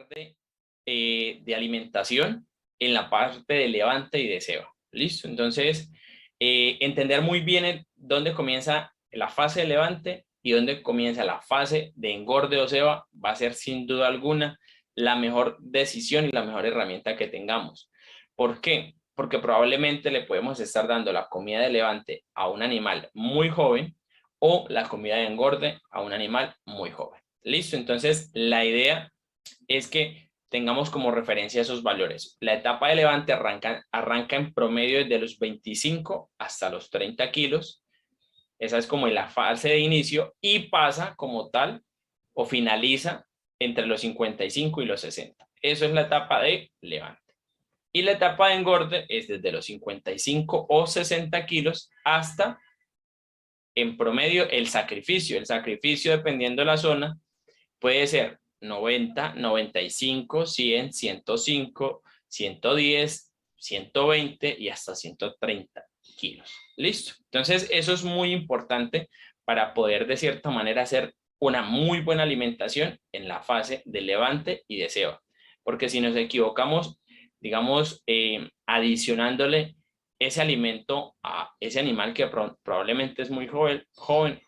de alimentación en la parte de levante y de ceba. ¿Listo? Entonces, entender muy bien dónde comienza la fase de levante y dónde comienza la fase de engorde o ceba va a ser sin duda alguna la mejor decisión y la mejor herramienta que tengamos. ¿Por qué? Porque probablemente le podemos estar dando la comida de levante a un animal muy joven o la comida de engorde a un animal muy joven. ¿Listo? Entonces, la idea es que tengamos como referencia esos valores. La etapa de levante arranca en promedio desde los 25 hasta los 30 kilos. Esa es como la fase de inicio y pasa como tal o finaliza entre los 55 y los 60. Eso es la etapa de levante. Y la etapa de engorde es desde los 55 o 60 kilos hasta, en promedio, el sacrificio. El sacrificio, dependiendo de la zona, puede ser 90, 95, 100, 105, 110, 120 y hasta 130 kilos. Listo. Entonces, eso es muy importante para poder, de cierta manera, hacer una muy buena alimentación en la fase de levante y de ceba. Porque si nos equivocamos, digamos, adicionándole ese alimento a ese animal que probablemente es muy joven,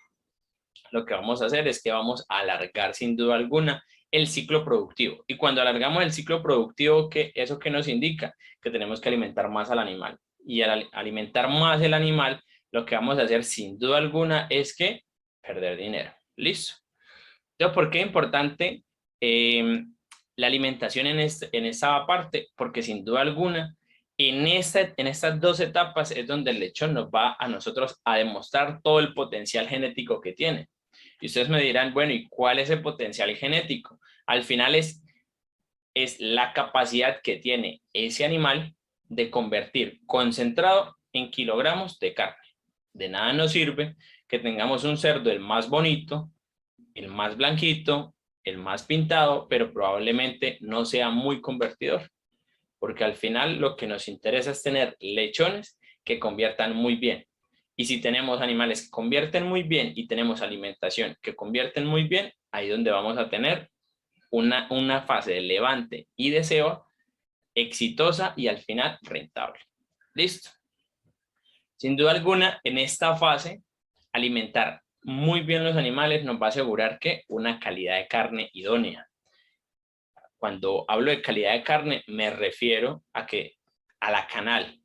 lo que vamos a hacer es que vamos a alargar sin duda alguna el ciclo productivo. Y cuando alargamos el ciclo productivo, ¿eso qué nos indica? Que tenemos que alimentar más al animal. Y al alimentar más el animal, lo que vamos a hacer sin duda alguna es que perder dinero. ¿Listo? Entonces, ¿por qué es importante la alimentación en esta parte? Porque sin duda alguna, en estas dos etapas es donde el lechón nos va a nosotros a demostrar todo el potencial genético que tiene. Y ustedes me dirán, bueno, ¿y cuál es el potencial genético? Al final es la capacidad que tiene ese animal de convertir concentrado en kilogramos de carne. De nada nos sirve que tengamos un cerdo el más bonito, el más blanquito, el más pintado, pero probablemente no sea muy convertidor. Porque al final lo que nos interesa es tener lechones que conviertan muy bien. Y si tenemos animales que convierten muy bien y tenemos alimentación que convierten muy bien, ahí es donde vamos a tener una fase de levante y de ceba exitosa y al final rentable. ¿Listo? Sin duda alguna, en esta fase, alimentar muy bien los animales nos va a asegurar que una calidad de carne idónea. Cuando hablo de calidad de carne, me refiero a la canal,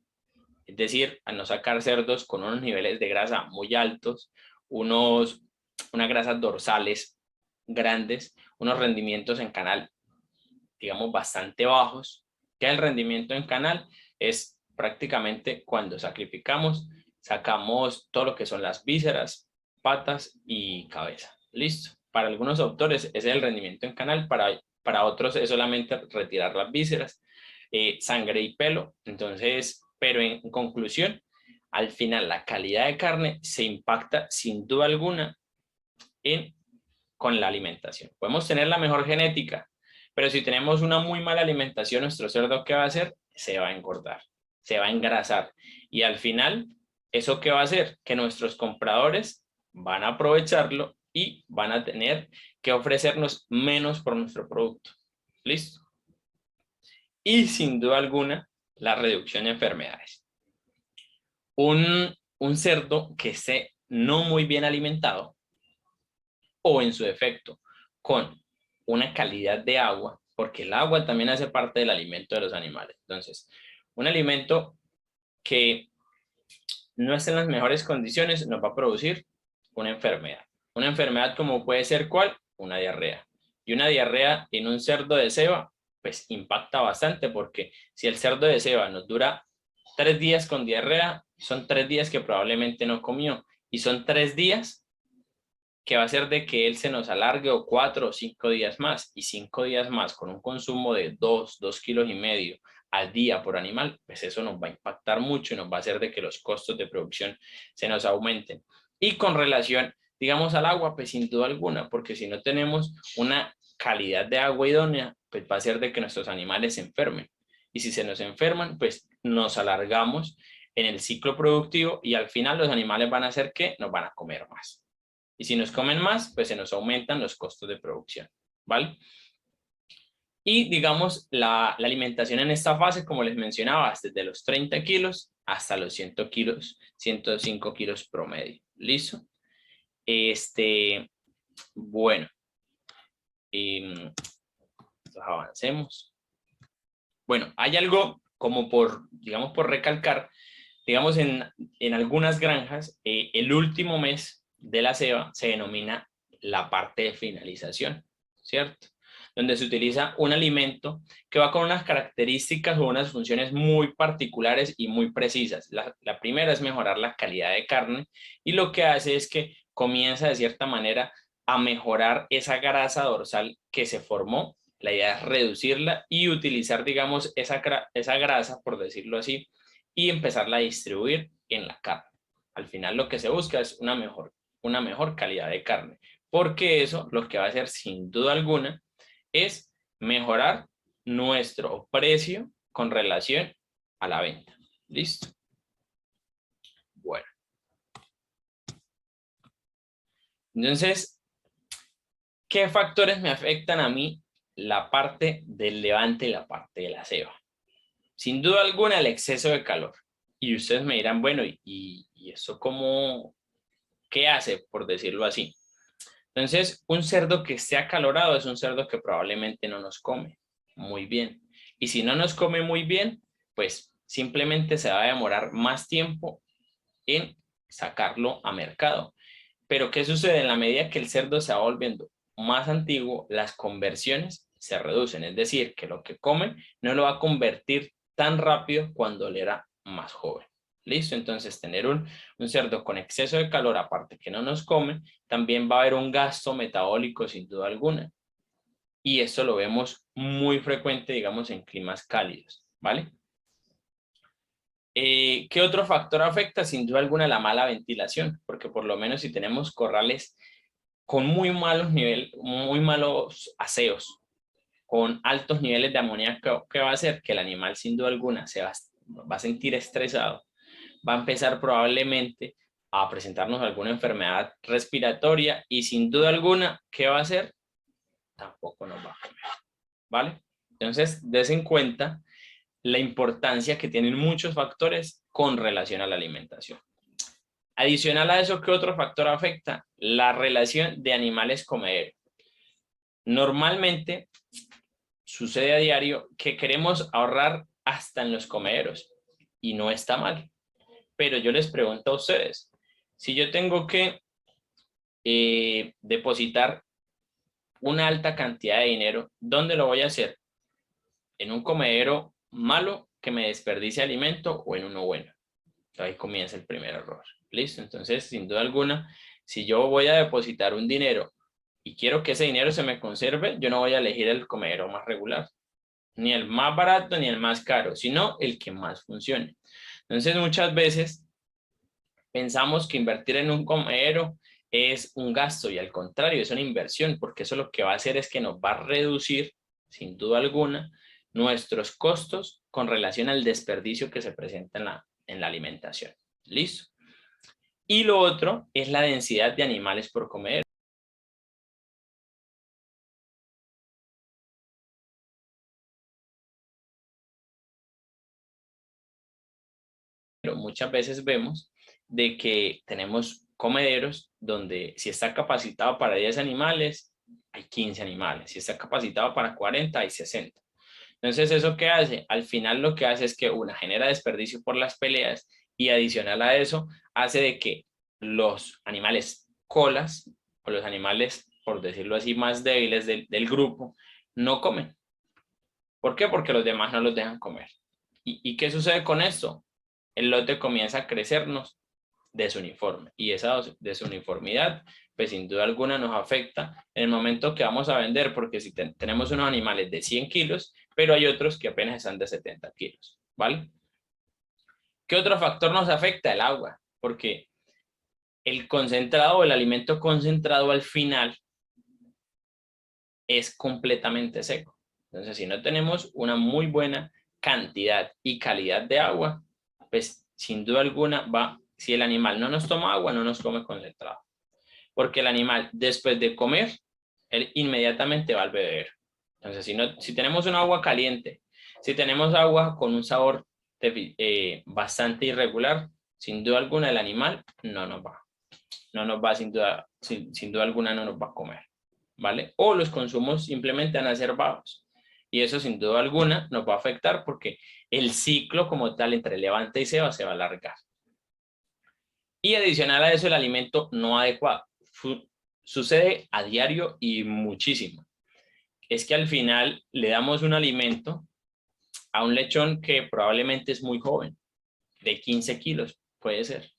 es decir, a no sacar cerdos con unos niveles de grasa muy altos, unas grasas dorsales grandes, unos rendimientos en canal, digamos, bastante bajos, que el rendimiento en canal es prácticamente cuando sacrificamos, sacamos todo lo que son las vísceras, patas y cabeza. Listo. Para algunos autores ese es el rendimiento en canal, para otros es solamente retirar las vísceras, sangre y pelo. Entonces, pero en conclusión, al final la calidad de carne se impacta sin duda alguna con la alimentación. Podemos tener la mejor genética, pero si tenemos una muy mala alimentación, nuestro cerdo, ¿qué va a hacer? Se va a engordar, se va a engrasar. Y al final, ¿eso qué va a hacer? Que nuestros compradores van a aprovecharlo y van a tener que ofrecernos menos por nuestro producto. ¿Listo? Y sin duda alguna, la reducción de enfermedades. Un cerdo que esté no muy bien alimentado o en su defecto con una calidad de agua, porque el agua también hace parte del alimento de los animales. Entonces, un alimento que no esté en las mejores condiciones nos va a producir una enfermedad. Una enfermedad como puede ser ¿cuál? Una diarrea. Y una diarrea en un cerdo de ceba, pues impacta bastante, porque si el cerdo de ceba nos dura 3 días con diarrea, son 3 días que probablemente no comió. Y son 3 días que va a ser de que él se nos alargue o 4 o 5 días más, y 5 días más con un consumo de 2 kilos y medio al día por animal, pues eso nos va a impactar mucho y nos va a hacer de que los costos de producción se nos aumenten. Y con relación, digamos, al agua, pues sin duda alguna, porque si no tenemos una calidad de agua idónea, pues va a ser de que nuestros animales se enfermen. Y si se nos enferman, pues nos alargamos en el ciclo productivo y al final los animales van a hacer que nos van a comer más. Y si nos comen más, pues se nos aumentan los costos de producción, ¿vale? Y digamos, la alimentación en esta fase, como les mencionaba, es desde los 30 kilos hasta los 100 kilos, 105 kilos promedio. ¿Listo? Bueno, entonces avancemos. Bueno, hay algo como digamos, por recalcar, digamos, en algunas granjas, el último mes de la ceba se denomina la parte de finalización, ¿cierto? Donde se utiliza un alimento que va con unas características o unas funciones muy particulares y muy precisas. La primera es mejorar la calidad de carne y lo que hace es que comienza de cierta manera a mejorar esa grasa dorsal que se formó. La idea es reducirla y utilizar, digamos, esa grasa, por decirlo así, y empezarla a distribuir en la carne. Al final lo que se busca es una mejor calidad de carne, porque eso lo que va a hacer sin duda alguna es mejorar nuestro precio con relación a la venta. ¿Listo? Bueno. Entonces, ¿qué factores me afectan a mí la parte del levante y la parte de la ceba? Sin duda alguna, el exceso de calor. Y ustedes me dirán, bueno, ¿y eso cómo, qué hace, por decirlo así? Entonces, un cerdo que esté acalorado es un cerdo que probablemente no nos come muy bien. Y si no nos come muy bien, pues simplemente se va a demorar más tiempo en sacarlo a mercado. Pero ¿qué sucede? En la medida que el cerdo se va volviendo más antiguo, las conversiones se reducen. Es decir, que lo que come no lo va a convertir tan rápido cuando él era más joven. ¿Listo? Entonces, tener un cerdo con exceso de calor, aparte que no nos come, también va a haber un gasto metabólico sin duda alguna. Y esto lo vemos muy frecuente, digamos, en climas cálidos, ¿vale? ¿Qué otro factor afecta? Sin duda alguna la mala ventilación, porque por lo menos si tenemos corrales con muy malos aseos, con altos niveles de amoníaco, ¿qué va a hacer? Que el animal sin duda alguna va a sentir estresado, va a empezar probablemente a presentarnos alguna enfermedad respiratoria y sin duda alguna, ¿qué va a hacer? Tampoco nos va a comer, ¿vale? Entonces, des en cuenta la importancia que tienen muchos factores con relación a la alimentación. Adicional a eso, ¿qué otro factor afecta? La relación de animales comederos. Normalmente sucede a diario que queremos ahorrar hasta en los comederos y no está mal. Pero yo les pregunto a ustedes, si yo tengo que depositar una alta cantidad de dinero, ¿dónde lo voy a hacer? ¿En un comedero malo que me desperdicie alimento o en uno bueno? Ahí comienza el primer error. ¿Listo? Entonces, sin duda alguna, si yo voy a depositar un dinero y quiero que ese dinero se me conserve, yo no voy a elegir el comedero más regular, ni el más barato ni el más caro, sino el que más funcione. Entonces, muchas veces pensamos que invertir en un comedero es un gasto y al contrario, es una inversión, porque eso lo que va a hacer es que nos va a reducir, sin duda alguna, nuestros costos con relación al desperdicio que se presenta en la alimentación. ¿Listo? Y lo otro es la densidad de animales por comedero. Pero muchas veces vemos de que tenemos comederos donde si está capacitado para 10 animales, hay 15 animales. Si está capacitado para 40, hay 60. Entonces, ¿eso qué hace? Al final lo que hace es que una genera desperdicio por las peleas y adicional a eso, hace de que los animales colas o los animales, por decirlo así, más débiles del grupo, no comen. ¿Por qué? Porque los demás no los dejan comer. ¿Y qué sucede con esto? El lote comienza a crecernos desuniforme y esa desuniformidad pues sin duda alguna nos afecta en el momento que vamos a vender, porque si tenemos unos animales de 100 kilos, pero hay otros que apenas están de 70 kilos, ¿vale? ¿Qué otro factor nos afecta? El agua, porque el concentrado o el alimento concentrado al final es completamente seco. Entonces, si no tenemos una muy buena cantidad y calidad de agua, pues sin duda alguna si el animal no nos toma agua, no nos come concentrado. Porque el animal, después de comer, él inmediatamente va al bebedero. Entonces, si tenemos un agua caliente, si tenemos agua con un sabor bastante irregular, sin duda alguna el animal no nos va sin duda alguna no nos va a comer, ¿vale? O los consumos simplemente van a ser bajos. Y eso sin duda alguna nos va a afectar porque el ciclo como tal entre levante y ceba se va a alargar. Y adicional a eso el alimento no adecuado. Sucede a diario y muchísimo. Es que al final le damos un alimento a un lechón que probablemente es muy joven, de 15 kilos, puede ser.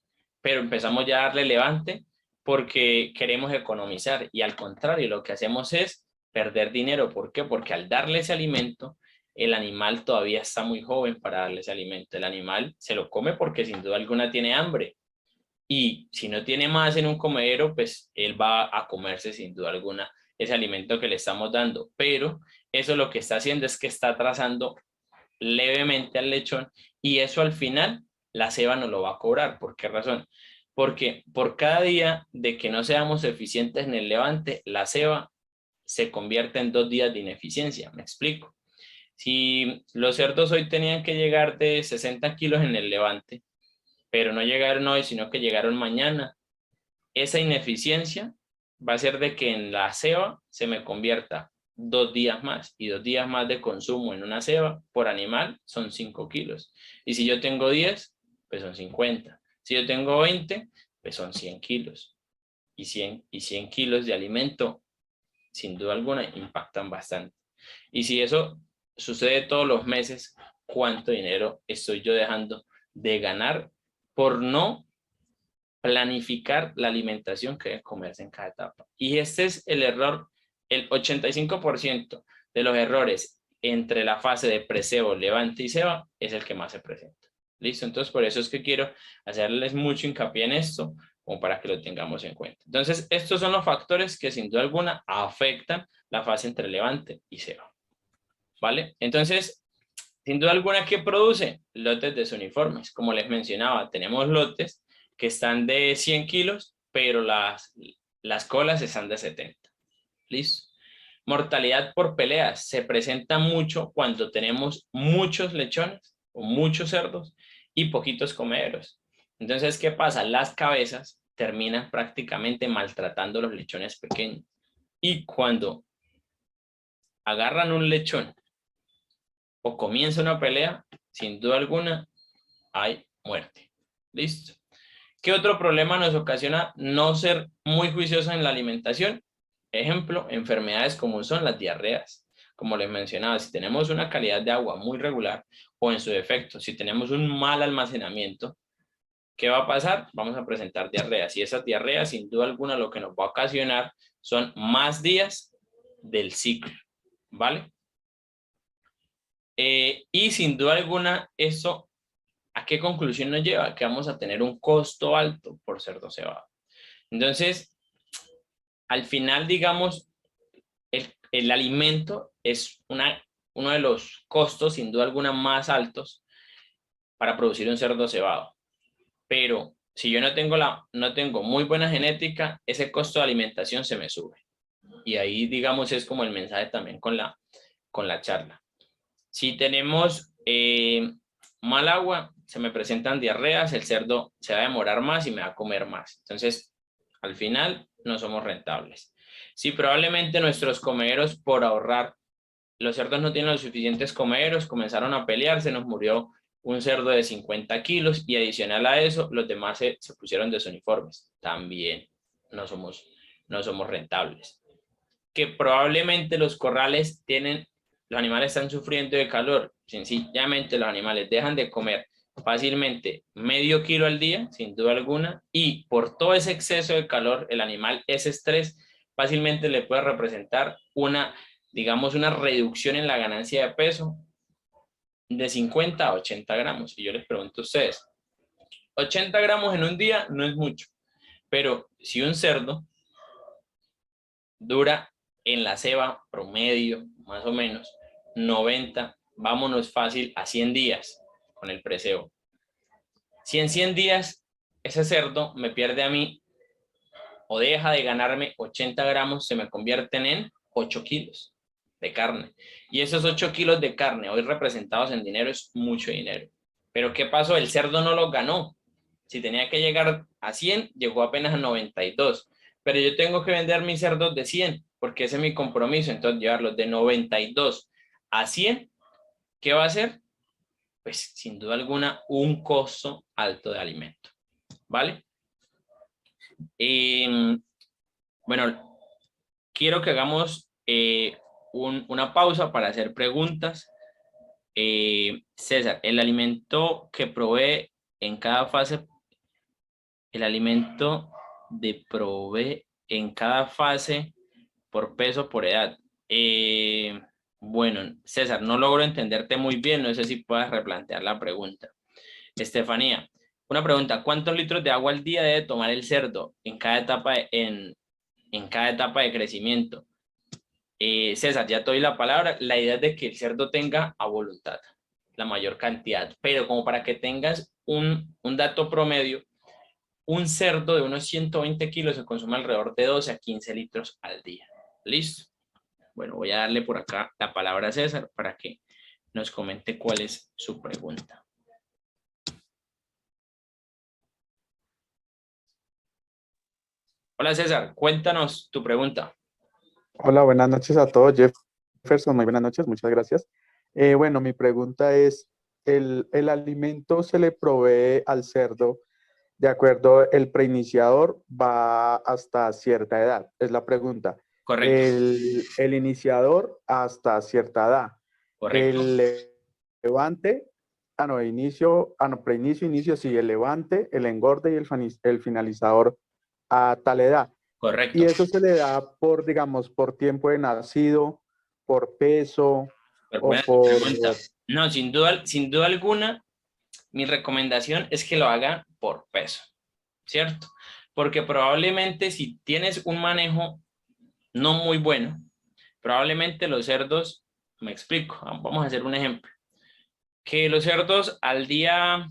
Pero empezamos ya a darle levante porque queremos economizar y al contrario, lo que hacemos es perder dinero. ¿Por qué? Porque al darle ese alimento, el animal todavía está muy joven para darle ese alimento. El animal se lo come porque sin duda alguna tiene hambre. Y si no tiene más en un comedero, pues él va a comerse sin duda alguna ese alimento que le estamos dando. Pero eso lo que está haciendo es que está atrasando levemente al lechón y eso al final la ceba no lo va a cobrar. ¿Por qué razón? Porque por cada día de que no seamos eficientes en el levante, la ceba se convierte en 2 días de ineficiencia. ¿Me explico? Si los cerdos hoy tenían que llegar de 60 kilos en el levante, pero no llegaron hoy, sino que llegaron mañana, esa ineficiencia va a ser de que en la ceba se me convierta 2 días más y 2 días más de consumo en una ceba por animal son 5 kilos. Y si yo tengo 10, pues son 50. Si yo tengo 20, pues son 100 kilos. Y 100 kilos de alimento, sin duda alguna, impactan bastante. Y si eso sucede todos los meses, ¿cuánto dinero estoy yo dejando de ganar por no planificar la alimentación que debe comerse en cada etapa? Y este es el error, el 85% de los errores entre la fase de precebo, levante y ceba es el que más se presenta. ¿Listo? Entonces, por eso es que quiero hacerles mucho hincapié en esto, como para que lo tengamos en cuenta. Entonces, estos son los factores que sin duda alguna afectan la fase entre levante y ceba. ¿Vale? Entonces, sin duda alguna, ¿qué produce? Lotes desuniformes. Como les mencionaba, tenemos lotes que están de 100 kilos, pero las colas están de 70. ¿Listo? Mortalidad por peleas se presenta mucho cuando tenemos muchos lechones o muchos cerdos y poquitos comederos. Entonces, ¿qué pasa? Las cabezas terminan prácticamente maltratando a los lechones pequeños. Y cuando agarran un lechón o comienza una pelea, sin duda alguna, hay muerte. ¿Listo? ¿Qué otro problema nos ocasiona no ser muy juiciosos en la alimentación? Ejemplo, enfermedades como son las diarreas. Como les mencionaba, si tenemos una calidad de agua muy regular o en su defecto, si tenemos un mal almacenamiento, ¿qué va a pasar? Vamos a presentar diarreas y esas diarreas sin duda alguna lo que nos va a ocasionar son más días del ciclo, ¿vale? Y sin duda alguna eso, ¿a qué conclusión nos lleva? Que vamos a tener un costo alto por cerdo cebado. Entonces, al final, digamos, el alimento es uno de los costos, sin duda alguna, más altos para producir un cerdo cebado. Pero si yo no tengo muy buena genética, ese costo de alimentación se me sube. Y ahí, digamos, es como el mensaje también con la charla. Si tenemos mal agua, se me presentan diarreas, el cerdo se va a demorar más y me va a comer más. Entonces, al final, no somos rentables. Si probablemente nuestros comederos, por ahorrar, los cerdos no tienen los suficientes comederos, comenzaron a pelear, se nos murió un cerdo de 50 kilos y adicional a eso, los demás se pusieron desuniformes. También no somos rentables. Que probablemente los corrales los animales están sufriendo de calor, sencillamente los animales dejan de comer fácilmente medio kilo al día, sin duda alguna, y por todo ese exceso de calor, el animal, ese estrés, fácilmente le puede representar digamos, una reducción en la ganancia de peso de 50 a 80 gramos. Y yo les pregunto a ustedes, 80 gramos en un día no es mucho, pero si un cerdo dura en la ceba promedio, más o menos, 90, vámonos fácil a 100 días con el precebo. Si en 100 días ese cerdo me pierde a mí o deja de ganarme 80 gramos, se me convierten en 8 kilos. de carne. Y esos 8 kilos de carne hoy representados en dinero es mucho dinero. Pero ¿qué pasó? El cerdo no lo ganó. Si tenía que llegar a 100, llegó apenas a 92. Pero yo tengo que vender mis cerdos de 100, porque ese es mi compromiso. Entonces, llevarlos de 92 a 100, ¿qué va a hacer? Pues, sin duda alguna, un costo alto de alimento. ¿Vale? Bueno, quiero que hagamos una pausa para hacer preguntas. César, el alimento que provee en cada fase, el alimento de provee en cada fase por peso, por edad. Bueno, César, no logro entenderte muy bien, no sé si puedas replantear la pregunta. Estefanía, una pregunta, ¿cuántos litros de agua al día debe tomar el cerdo en cada etapa en cada etapa de crecimiento? César, ya te doy la palabra. La idea es de que el cerdo tenga a voluntad la mayor cantidad, pero como para que tengas un dato promedio, un cerdo de unos 120 kilos se consume alrededor de 12 a 15 litros al día. ¿Listo? Bueno, voy a darle por acá la palabra a César para que nos comente cuál es su pregunta. Hola César, cuéntanos tu pregunta. Hola, buenas noches a todos. Jefferson, muy buenas noches, muchas gracias. Bueno, mi pregunta es, ¿el alimento se le provee al cerdo de acuerdo, el preiniciador va hasta cierta edad? Es la pregunta. Correcto, El iniciador hasta cierta edad. correcto, El levante, preinicio, inicio, sí, el levante, el engorde y el finalizador a tal edad. Y correcto. eso se le da por, digamos, por tiempo de nacido, por peso Pero o buena tu por... pregunta. No, sin duda alguna, mi recomendación es que lo haga por peso, ¿cierto? Porque probablemente si tienes un manejo no muy bueno, probablemente los cerdos, me explico, vamos a hacer un ejemplo, que los cerdos al día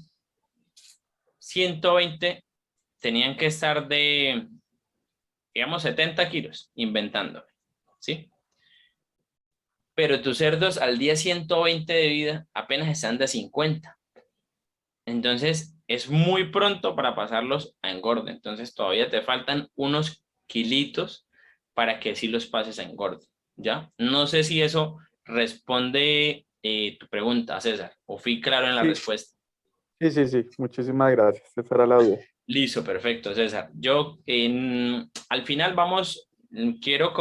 120 tenían que estar de, digamos, 70 kilos, inventando, ¿sí? Pero tus cerdos al día 120 de vida apenas están de 50. Entonces, es muy pronto para pasarlos a engorde. Entonces, todavía te faltan unos kilitos para que sí los pases a engorde, ¿ya? No sé si eso responde tu pregunta, César, o fui claro en la Sí, respuesta. sí. Muchísimas gracias. Esa era la duda. Listo, perfecto, César. Yo, al final vamos, quiero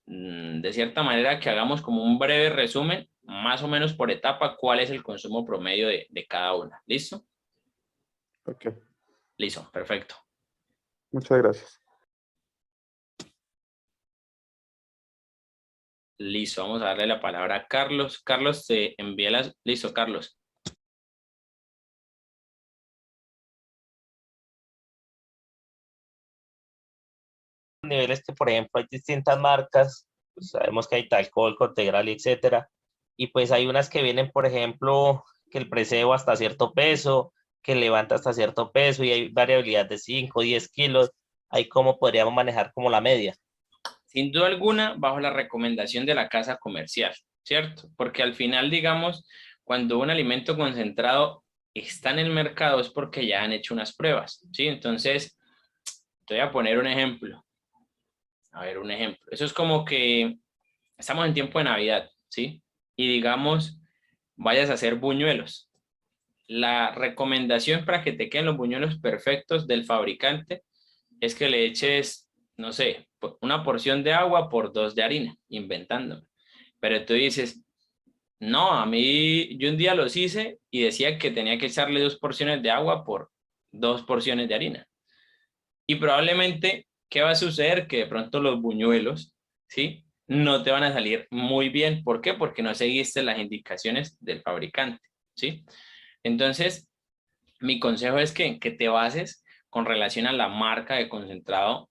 de cierta manera que hagamos como un breve resumen, más o menos por etapa, cuál es el consumo promedio de cada una. ¿Listo? Ok, Listo, perfecto. muchas gracias. Listo, vamos a darle la palabra a Carlos. Carlos, te envía las... Listo, Carlos. Niveles que, por ejemplo, hay distintas marcas, pues sabemos que hay Talcol, Contegral, etcétera, y pues hay unas que vienen, por ejemplo, que el preseo hasta cierto peso, que levanta hasta cierto peso, y hay variabilidad de 5, 10 kilos, ahí cómo podríamos manejar como la media. Sin duda alguna, bajo la recomendación de la casa comercial, ¿cierto? Porque al final, digamos, cuando un alimento concentrado está en el mercado es porque ya han hecho unas pruebas, ¿sí? Entonces, te voy a poner un ejemplo. A ver, un ejemplo. Eso es como que estamos en tiempo de Navidad, ¿sí? Y digamos, vayas a hacer buñuelos. La recomendación para que te queden los buñuelos perfectos del fabricante es que le eches, no sé, una porción de agua por 2 de harina, inventándome. Pero tú dices, no, a mí, yo un día los hice y decía que tenía que echarle 2 porciones de agua por 2 porciones de harina. Y probablemente, ¿qué va a suceder? Que de pronto los buñuelos, ¿sí? No te van a salir muy bien. ¿Por qué? Porque no seguiste las indicaciones del fabricante, ¿sí? Entonces, mi consejo es que te bases con relación a la marca de concentrado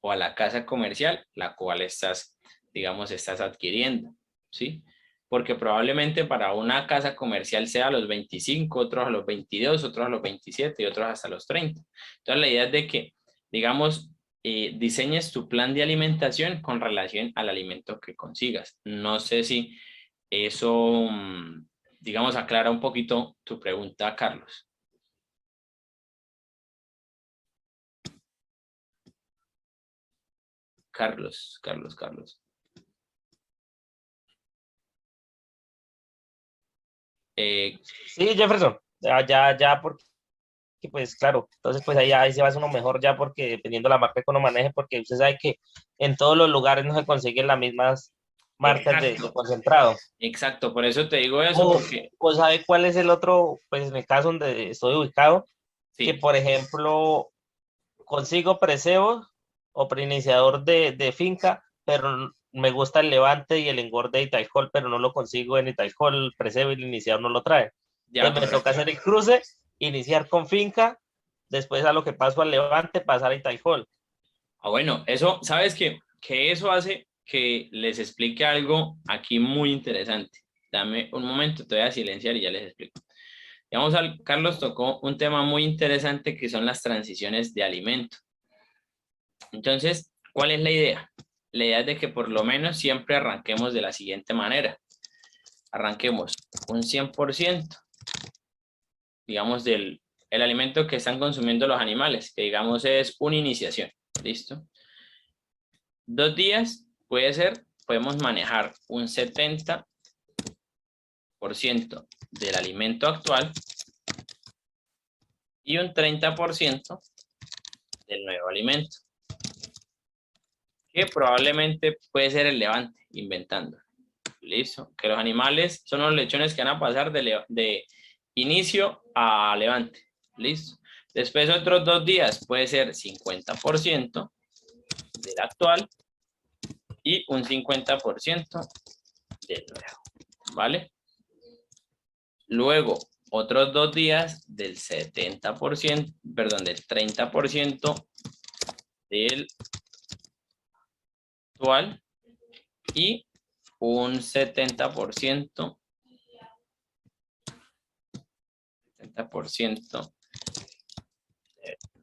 o a la casa comercial, la cual estás, digamos, estás adquiriendo, ¿sí? Porque probablemente para una casa comercial sea a los 25, otros a los 22, otros a los 27 y otros hasta los 30. Entonces la idea es de que, digamos, diseñes tu plan de alimentación con relación al alimento que consigas. No sé si eso, digamos, aclara un poquito tu pregunta, Carlos. Carlos. Sí, Jefferson, porque pues claro, entonces pues ahí se va uno mejor ya porque dependiendo de la marca que uno maneje, porque usted sabe que en todos los lugares no se consiguen las mismas marcas de Exacto, concentrado. exacto, por eso te digo eso, porque O sabe cuál es el otro, pues en el caso donde estoy ubicado, que sí, por ejemplo consigo precebos o preiniciador de finca, pero me gusta el levante y el engorde de Italcol, pero no lo consigo en Italcol, el precebo y el iniciador no lo trae. ya, Entonces me toca correcto. hacer el cruce, iniciar con finca, después a lo que paso al levante, pasar a Italcol. Ah, bueno, eso, ¿sabes qué? Que eso hace que les explique algo aquí muy interesante. Dame un momento, te voy a silenciar y ya les explico. Digamos, Carlos tocó un tema muy interesante que son las transiciones de alimento. Entonces, ¿cuál es la idea? La idea es de que por lo menos siempre arranquemos de la siguiente manera. Arranquemos un 100%, digamos, del el alimento que están consumiendo los animales, que digamos es una iniciación. ¿Listo? 2 días puede ser, podemos manejar un 70% del alimento actual y un 30% del nuevo alimento, que probablemente puede ser el levante, inventando. Listo, que los animales son los lechones que van a pasar de inicio a levante. Listo. Después otros 2 días puede ser 50% del actual y un 50% del nuevo. ¿Vale? Luego, otros 2 días del 70%, perdón, del 30% del actual y un 70%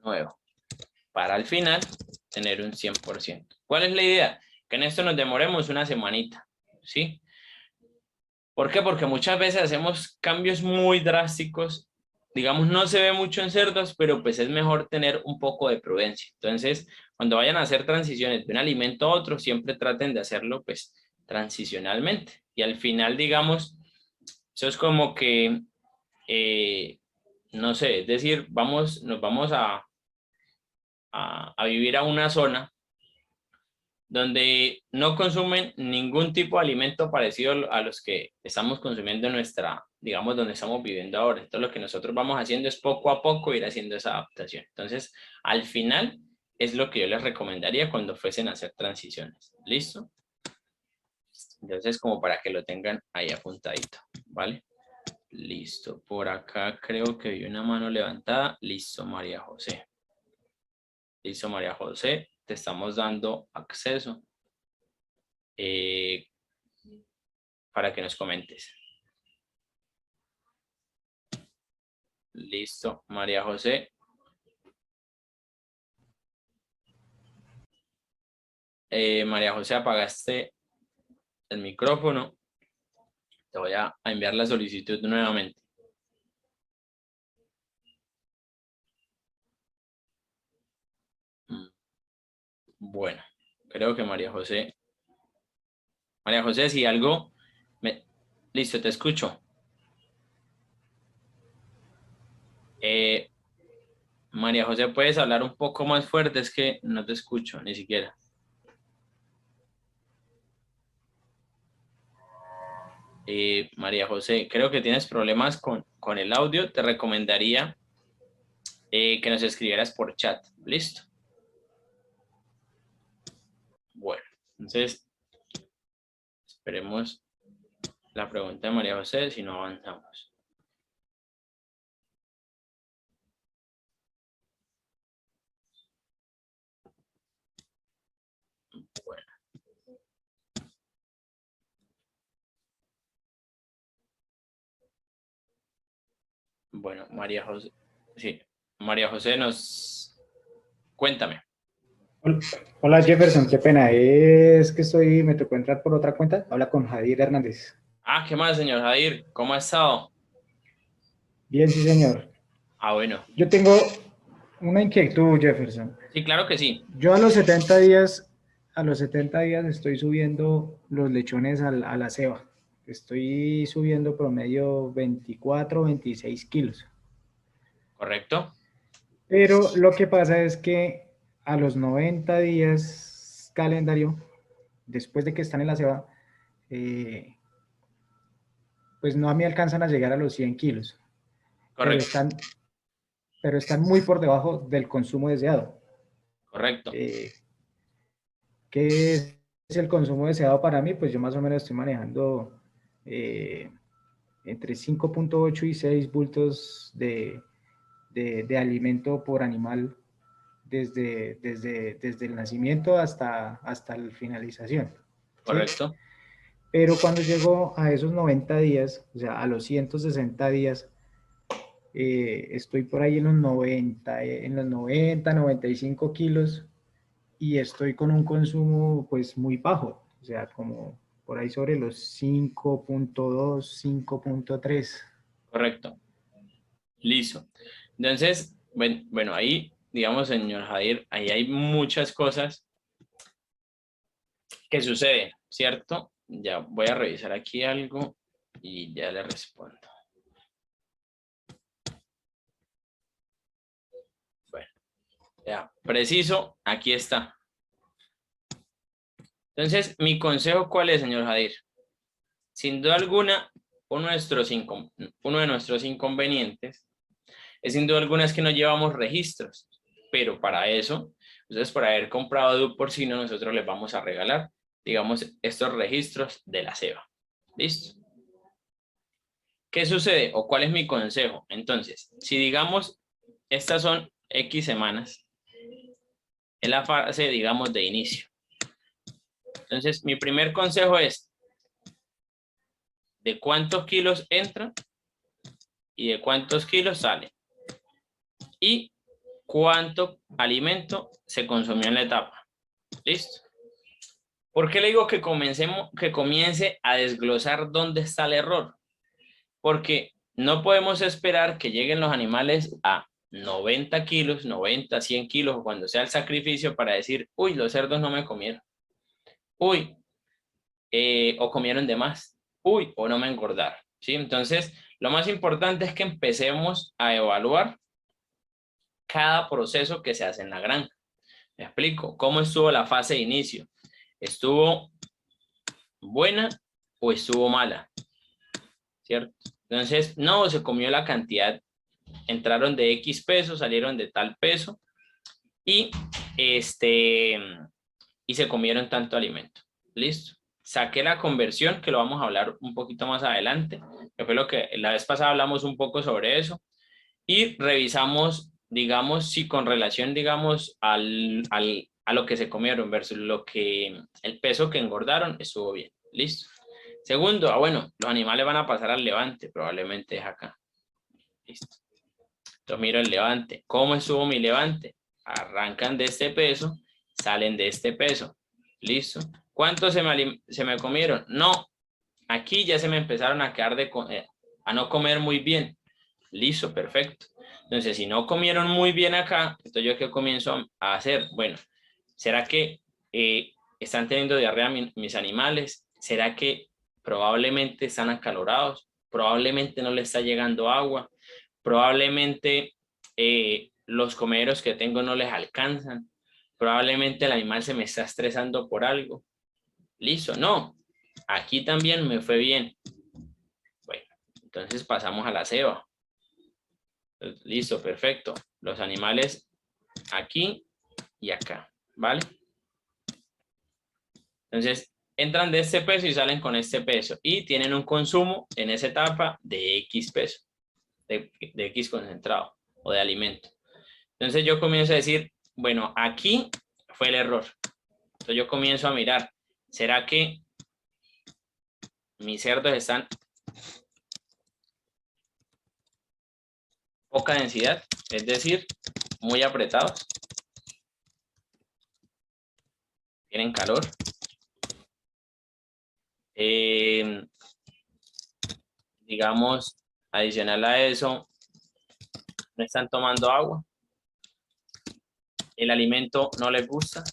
nuevo. Para al final tener un 100%. ¿Cuál es la idea? Que en esto nos demoremos una semanita, ¿sí? ¿Por qué? Porque muchas veces hacemos cambios muy drásticos. Digamos, no se ve mucho en cerdos, pero pues es mejor tener un poco de prudencia. Entonces, cuando vayan a hacer transiciones de un alimento a otro, siempre traten de hacerlo pues transicionalmente. Y al final, digamos, eso es como que, eh, no sé, es decir, nos vamos a vivir a una zona donde no consumen ningún tipo de alimento parecido a los que estamos consumiendo en nuestra, digamos, donde estamos viviendo ahora. Entonces, lo que nosotros vamos haciendo es poco a poco ir haciendo esa adaptación. Entonces, al final, es lo que yo les recomendaría cuando fuesen a hacer transiciones. ¿Listo? Entonces, como para que lo tengan ahí apuntadito, ¿vale? Listo. Por acá creo que vi una mano levantada. Listo, María José. Listo, María José. Te estamos dando acceso. Para que nos comentes. Listo, María José. María José, apagaste el micrófono. Te voy a enviar la solicitud nuevamente. Bueno, creo que María José. María José, si algo... Listo, te escucho. María José, ¿puedes hablar un poco más fuerte? Es que no te escucho, ni siquiera. María José, creo que tienes problemas con el audio. Te recomendaría que nos escribieras por chat. ¿Listo? Bueno, entonces esperemos la pregunta de María José, si no avanzamos. Bueno, María José, sí, María José nos... Cuéntame. Hola Jefferson, qué pena, es que me tocó entrar por otra cuenta, habla con Jadir Hernández. Ah, ¿qué más, señor Jair? ¿Cómo ha estado? Bien, sí señor. Ah, bueno. Yo tengo una inquietud, Jefferson. Sí, claro que sí. Yo a los 70 días estoy subiendo los lechones a la ceba. Estoy subiendo promedio 24, 26 kilos. ¿Correcto? Pero lo que pasa es que a los 90 días calendario, después de que están en la ceba, eh, pues no me alcanzan a llegar a los 100 kilos, pero Correcto. están muy por debajo del consumo deseado. Correcto. Eh, ¿Qué es el consumo deseado para mí? Pues yo más o menos estoy manejando eh, entre 5.8 y 6 bultos de alimento por animal desde el nacimiento hasta la finalización. ¿Sí? Correcto. Pero cuando llego a esos 90 días, o sea, a los 160 días, estoy por ahí en los 90, 95 kilos y estoy con un consumo pues muy bajo, o sea, como por ahí sobre los 5.2, 5.3. Correcto. Listo. Entonces, bueno, ahí, digamos, señor Jair, ahí hay muchas cosas que suceden, ¿cierto? Ya voy a revisar aquí algo y ya le respondo. Bueno, ya, preciso, aquí está. Entonces, mi consejo, ¿cuál es, señor Jair? Sin duda alguna, uno de nuestros inconvenientes es sin duda alguna es que no llevamos registros, pero para eso, entonces por haber comprado DU porcino, nosotros les vamos a regalar, digamos, estos registros de la ceba. ¿Listo? ¿Qué sucede o cuál es mi consejo? Entonces, si digamos, estas son X semanas, es la fase, digamos, de inicio. Entonces, mi primer consejo es, ¿de cuántos kilos entran y de cuántos kilos salen? Y cuánto alimento se consumió en la etapa. ¿Listo? ¿Por qué le digo que comience a desglosar dónde está el error? Porque no podemos esperar que lleguen los animales a 90 kilos, 90, 100 kilos, o cuando sea el sacrificio para decir, uy, los cerdos no me comieron. Uy, o comieron de más. Uy, o no me engordaron. ¿Sí? Entonces, lo más importante es que empecemos a evaluar cada proceso que se hace en la granja. Me explico, ¿cómo estuvo la fase de inicio? ¿Estuvo buena o estuvo mala? ¿Cierto? Entonces, no, se comió la cantidad, entraron de X peso, salieron de tal peso y, y se comieron tanto alimento. ¿Listo? Saqué la conversión, que lo vamos a hablar un poquito más adelante, que fue lo que la vez pasada hablamos un poco sobre eso, y revisamos, digamos, si con relación, digamos, a lo que se comieron versus el peso que engordaron, estuvo bien. ¿Listo? Segundo, bueno, los animales van a pasar al levante, probablemente es acá. Listo. Entonces miro el levante. ¿Cómo estuvo mi levante? Arrancan de este peso, salen de este peso. ¿Listo? ¿Cuántos se me comieron? No, aquí ya se me empezaron a quedar a no comer muy bien. Listo, perfecto. Entonces, si no comieron muy bien acá, entonces yo qué comienzo a hacer. Bueno, ¿será que están teniendo diarrea mis animales? ¿Será que probablemente están acalorados? Probablemente no les está llegando agua. Probablemente los comederos que tengo no les alcanzan. Probablemente el animal se me está estresando por algo. Listo, no. Aquí también me fue bien. Bueno, entonces pasamos a la ceba. Listo, perfecto. Los animales aquí y acá, ¿vale? Entonces, entran de este peso y salen con este peso y tienen un consumo en esa etapa de X peso, de X concentrado o de alimento. Entonces yo comienzo a decir, bueno, aquí fue el error. Entonces yo comienzo a mirar, ¿será que mis cerdos están poca densidad? Es decir, muy apretados. tienen calor. Digamos, adicional a eso, no están tomando agua. El alimento no les gusta.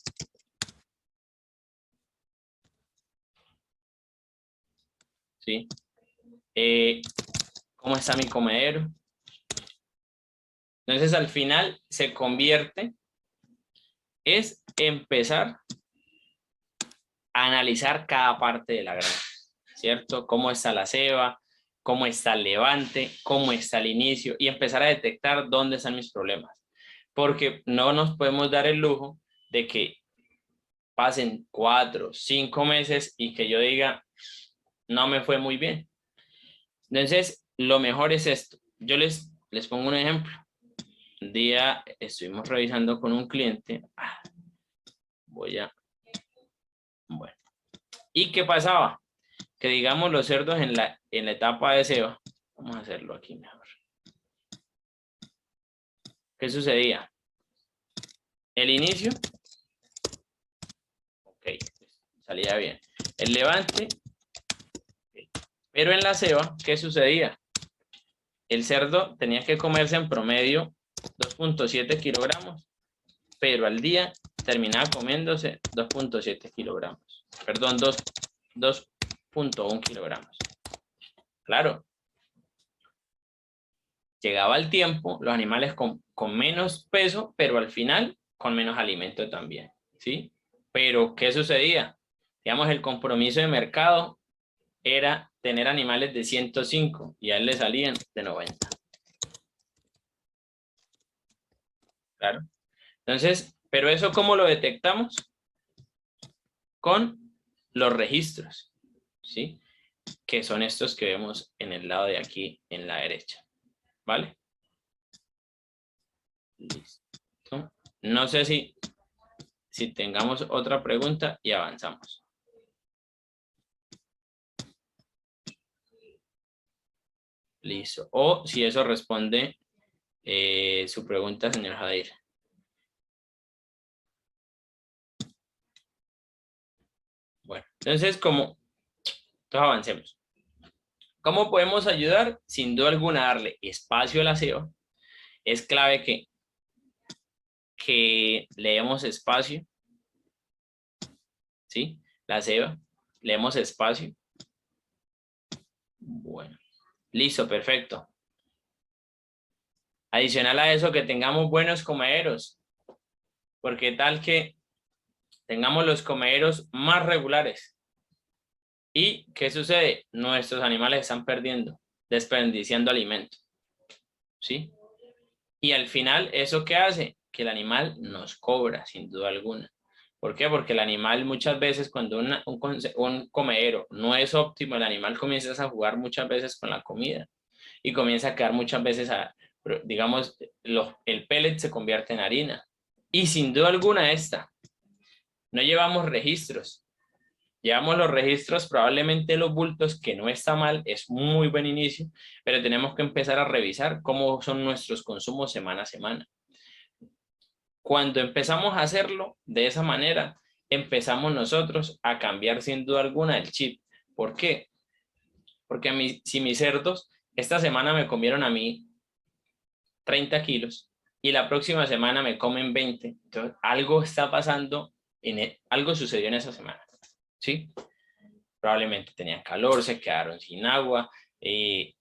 ¿Sí? ¿Cómo está mi comedero? Entonces, al final, se convierte, es empezar a analizar cada parte de la granja, ¿cierto? Cómo está la ceba, cómo está el levante, cómo está el inicio, y empezar a detectar dónde están mis problemas. Porque no nos podemos dar el lujo de que pasen 4, 5 meses y que yo diga, no me fue muy bien. Entonces, lo mejor es esto. Yo les pongo un ejemplo. Un día estuvimos revisando con un cliente. Bueno. ¿Y qué pasaba? Que digamos los cerdos en la etapa de ceba. Vamos a hacerlo aquí mejor. ¿Qué sucedía? El inicio. Ok, salía bien. El levante. Okay. Pero en la ceba, ¿qué sucedía? El cerdo tenía que comerse en promedio 2.7 kilogramos, pero al día terminaba comiéndose 2.7 kilogramos. Perdón, 2.1 kilogramos. Claro. Llegaba el tiempo, los animales con menos peso, pero al final con menos alimento también, ¿sí? Pero, ¿qué sucedía? Digamos, el compromiso de mercado era tener animales de 105 y a él le salían de 90. Claro. Entonces, ¿pero eso cómo lo detectamos? Con los registros, ¿sí? Que son estos que vemos en el lado de aquí, en la derecha. ¿Vale? Listo. No sé si tengamos otra pregunta y avanzamos. Listo. O si eso responde su pregunta, señor Jadir. Bueno, entonces, avancemos. ¿Cómo podemos ayudar? Sin duda alguna, darle espacio al aseo. Es clave que le demos espacio. ¿Sí? La ceba. Le demos espacio. Bueno. Listo, perfecto. Adicional a eso, que tengamos buenos comederos. Porque tal que tengamos los comederos más regulares. ¿Y qué sucede? Nuestros animales están perdiendo, desperdiciando alimento. ¿Sí? Y al final, ¿eso qué hace? Que el animal nos cobra, sin duda alguna. ¿Por qué? Porque el animal muchas veces, cuando un comedero no es óptimo, el animal comienza a jugar muchas veces con la comida. Y comienza a quedar muchas veces, digamos, el pellet se convierte en harina. Y sin duda alguna no llevamos registros. Llevamos los registros, probablemente los bultos, que no está mal, es muy buen inicio, pero tenemos que empezar a revisar cómo son nuestros consumos semana a semana. Cuando empezamos a hacerlo de esa manera, empezamos nosotros a cambiar sin duda alguna el chip. ¿Por qué? Porque si mis cerdos esta semana me comieron a mí 30 kilos y la próxima semana me comen 20, entonces algo está pasando, algo sucedió en esa semana, ¿sí? Probablemente tenían calor, se quedaron sin agua,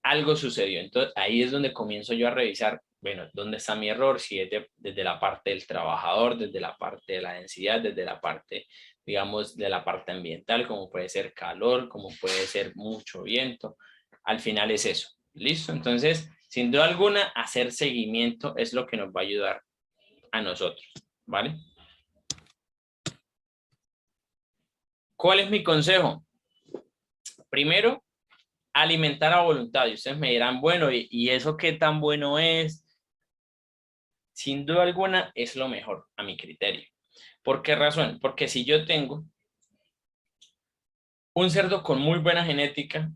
algo sucedió. Entonces ahí es donde comienzo yo a revisar, bueno, ¿dónde está mi error? Si es desde la parte del trabajador, desde la parte de la densidad, desde la parte, digamos, de la parte ambiental, como puede ser calor, como puede ser mucho viento. Al final es eso. ¿Listo? Entonces, sin duda alguna, hacer seguimiento es lo que nos va a ayudar a nosotros, ¿vale? ¿Cuál es mi consejo? Primero, alimentar a voluntad. Y ustedes me dirán, bueno, ¿y eso qué tan bueno es? Sin duda alguna es lo mejor a mi criterio. ¿Por qué razón? Porque si yo tengo un cerdo con muy buena genética,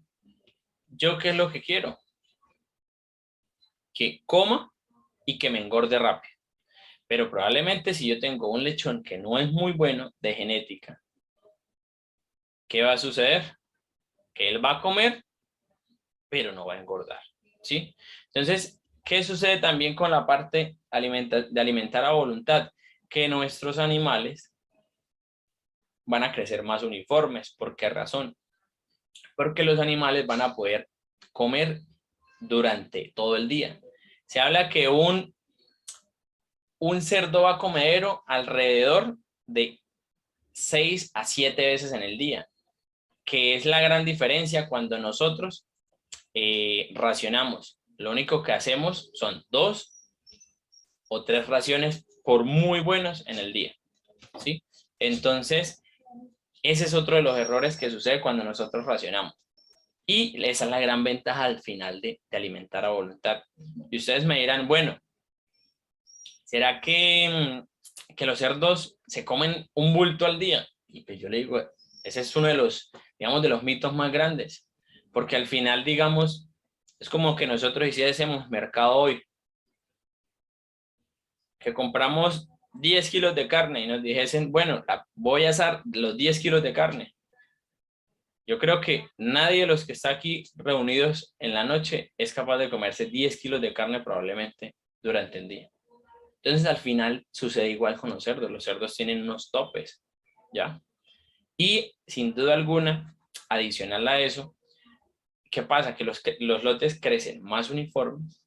¿yo qué es lo que quiero? Que coma y que me engorde rápido. Pero probablemente si yo tengo un lechón que no es muy bueno de genética, ¿qué va a suceder? Que él va a comer, pero no va a engordar, ¿sí? Entonces, ¿qué sucede también con la parte de alimentar a voluntad? Que nuestros animales van a crecer más uniformes. ¿Por qué razón? Porque los animales van a poder comer durante todo el día. Se habla que un cerdo va comedero alrededor de 6 a 7 veces en el día, que es la gran diferencia cuando nosotros racionamos. Lo único que hacemos son 2 o 3 raciones por muy buenos en el día, ¿sí? Entonces, ese es otro de los errores que sucede cuando nosotros racionamos. Y esa es la gran ventaja al final de alimentar a voluntad. Y ustedes me dirán, bueno, ¿será que los cerdos se comen un bulto al día? Y pues yo le digo, ese es uno de los, digamos, de los mitos más grandes. Porque al final, digamos, es como que nosotros hiciésemos mercado hoy, que compramos 10 kilos de carne y nos dijesen, bueno, voy a asar los 10 kilos de carne. Yo creo que nadie de los que está aquí reunidos en la noche es capaz de comerse 10 kilos de carne probablemente durante el día. Entonces al final sucede igual con los cerdos. Los cerdos tienen unos topes, ¿ya? Y sin duda alguna, adicional a eso, ¿qué pasa? Que los lotes crecen más uniformes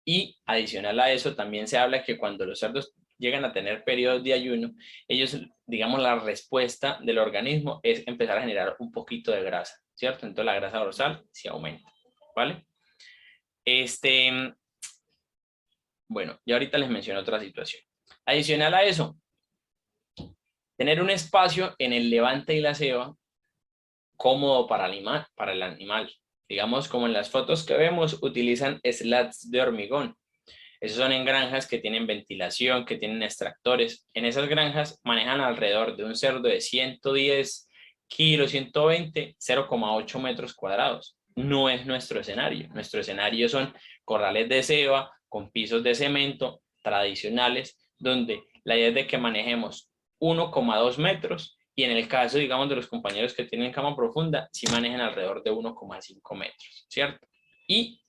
y adicional a eso también se habla que cuando los cerdos llegan a tener periodos de ayuno, ellos, digamos, la respuesta del organismo es empezar a generar un poquito de grasa, ¿cierto? Entonces la grasa dorsal se aumenta, ¿vale? Bueno, y ahorita les menciono otra situación. Adicional a eso, tener un espacio en el levante y la ceba cómodo para el animal. Digamos, como en las fotos que vemos, utilizan slats de hormigón. Esos son en granjas que tienen ventilación, que tienen extractores. En esas granjas manejan alrededor de un cerdo de 110 kilos, 120, 0,8 metros cuadrados. No es nuestro escenario. Nuestro escenario son corrales de ceba con pisos de cemento tradicionales, donde la idea es de que manejemos 1,2 metros y en el caso, digamos, de los compañeros que tienen cama profunda, sí manejan alrededor de 1,5 metros, ¿cierto? Y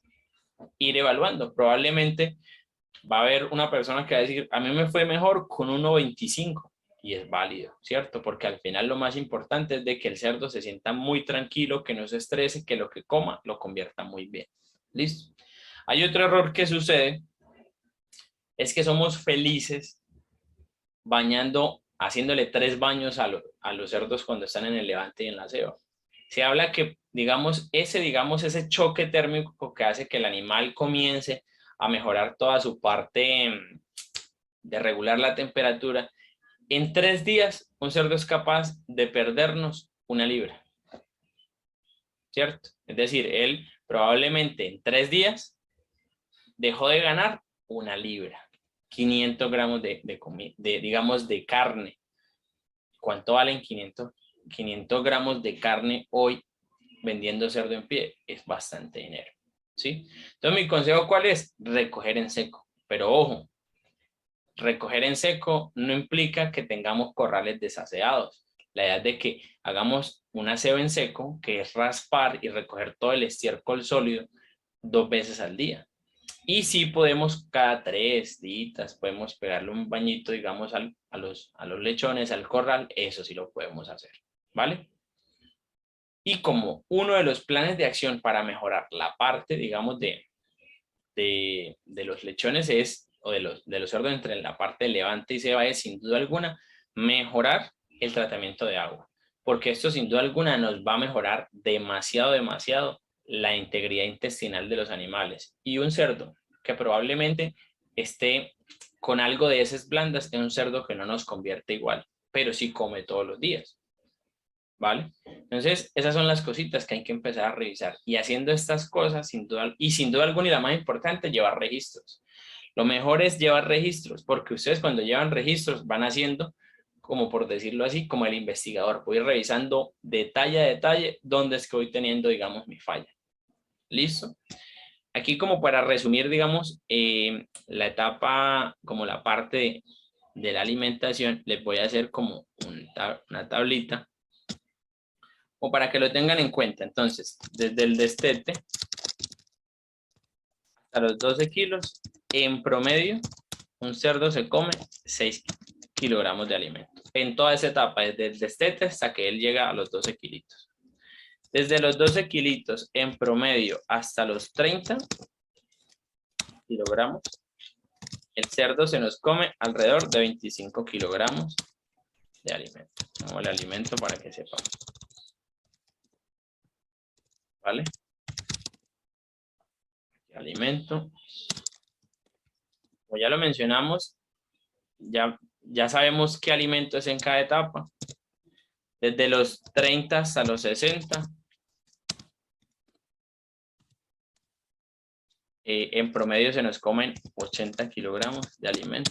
ir evaluando. Probablemente va a haber una persona que va a decir, a mí me fue mejor con 1,25 y es válido, ¿cierto? Porque al final lo más importante es de que el cerdo se sienta muy tranquilo, que no se estrese, que lo que coma lo convierta muy bien. ¿Listo? Hay otro error que sucede, es que somos felices bañando, haciéndole 3 baños a los cerdos cuando están en el levante y en la ceba. Se habla que, digamos, ese choque térmico que hace que el animal comience a mejorar toda su parte de regular la temperatura, en 3 días un cerdo es capaz de perdernos 1 libra, ¿cierto? Es decir, él probablemente en 3 días dejó de ganar 1 libra, 500 gramos digamos, de carne. ¿Cuánto valen 500 gramos de carne hoy vendiendo cerdo en pie? Es bastante dinero, ¿sí? Entonces, mi consejo, ¿cuál es? Recoger en seco. Pero ojo, recoger en seco no implica que tengamos corrales desaseados. La idea es de que hagamos un aseo en seco, que es raspar y recoger todo el estiércol sólido 2 veces al día. Y sí podemos cada 3 días, podemos pegarle un bañito, digamos, a los lechones, al corral, eso sí lo podemos hacer, ¿vale? Y como uno de los planes de acción para mejorar la parte, digamos, de los lechones es, o de los cerdos entre la parte de levante y ceba es, sin duda alguna, mejorar el tratamiento de agua. Porque esto sin duda alguna nos va a mejorar demasiado, demasiado la integridad intestinal de los animales. Y un cerdo que probablemente esté con algo de heces blandas es un cerdo que no nos convierte igual, pero sí come todos los días, ¿vale? Entonces, esas son las cositas que hay que empezar a revisar. Y haciendo estas cosas, sin duda alguna, y la más importante, llevar registros. Lo mejor es llevar registros, porque ustedes cuando llevan registros van haciendo, como por decirlo así, como el investigador. Voy revisando detalle a detalle dónde es que voy teniendo, digamos, mi falla. ¿Listo? Aquí como para resumir, digamos, la etapa, como la parte de la alimentación, les voy a hacer como una tablita o para que lo tengan en cuenta. Entonces, desde el destete hasta los 12 kilos, en promedio, un cerdo se come 6 kilogramos de alimento. En toda esa etapa, desde el destete hasta que él llega a los 12 kilitos. Desde los 12 kilitos en promedio hasta los 30 kilogramos, el cerdo se nos come alrededor de 25 kilogramos de alimento. Vamos al alimento para que sepamos. ¿Vale? Alimento. Como ya lo mencionamos, ya sabemos qué alimento es en cada etapa. Desde los 30 hasta los 60. En promedio se nos comen 80 kilogramos de alimento.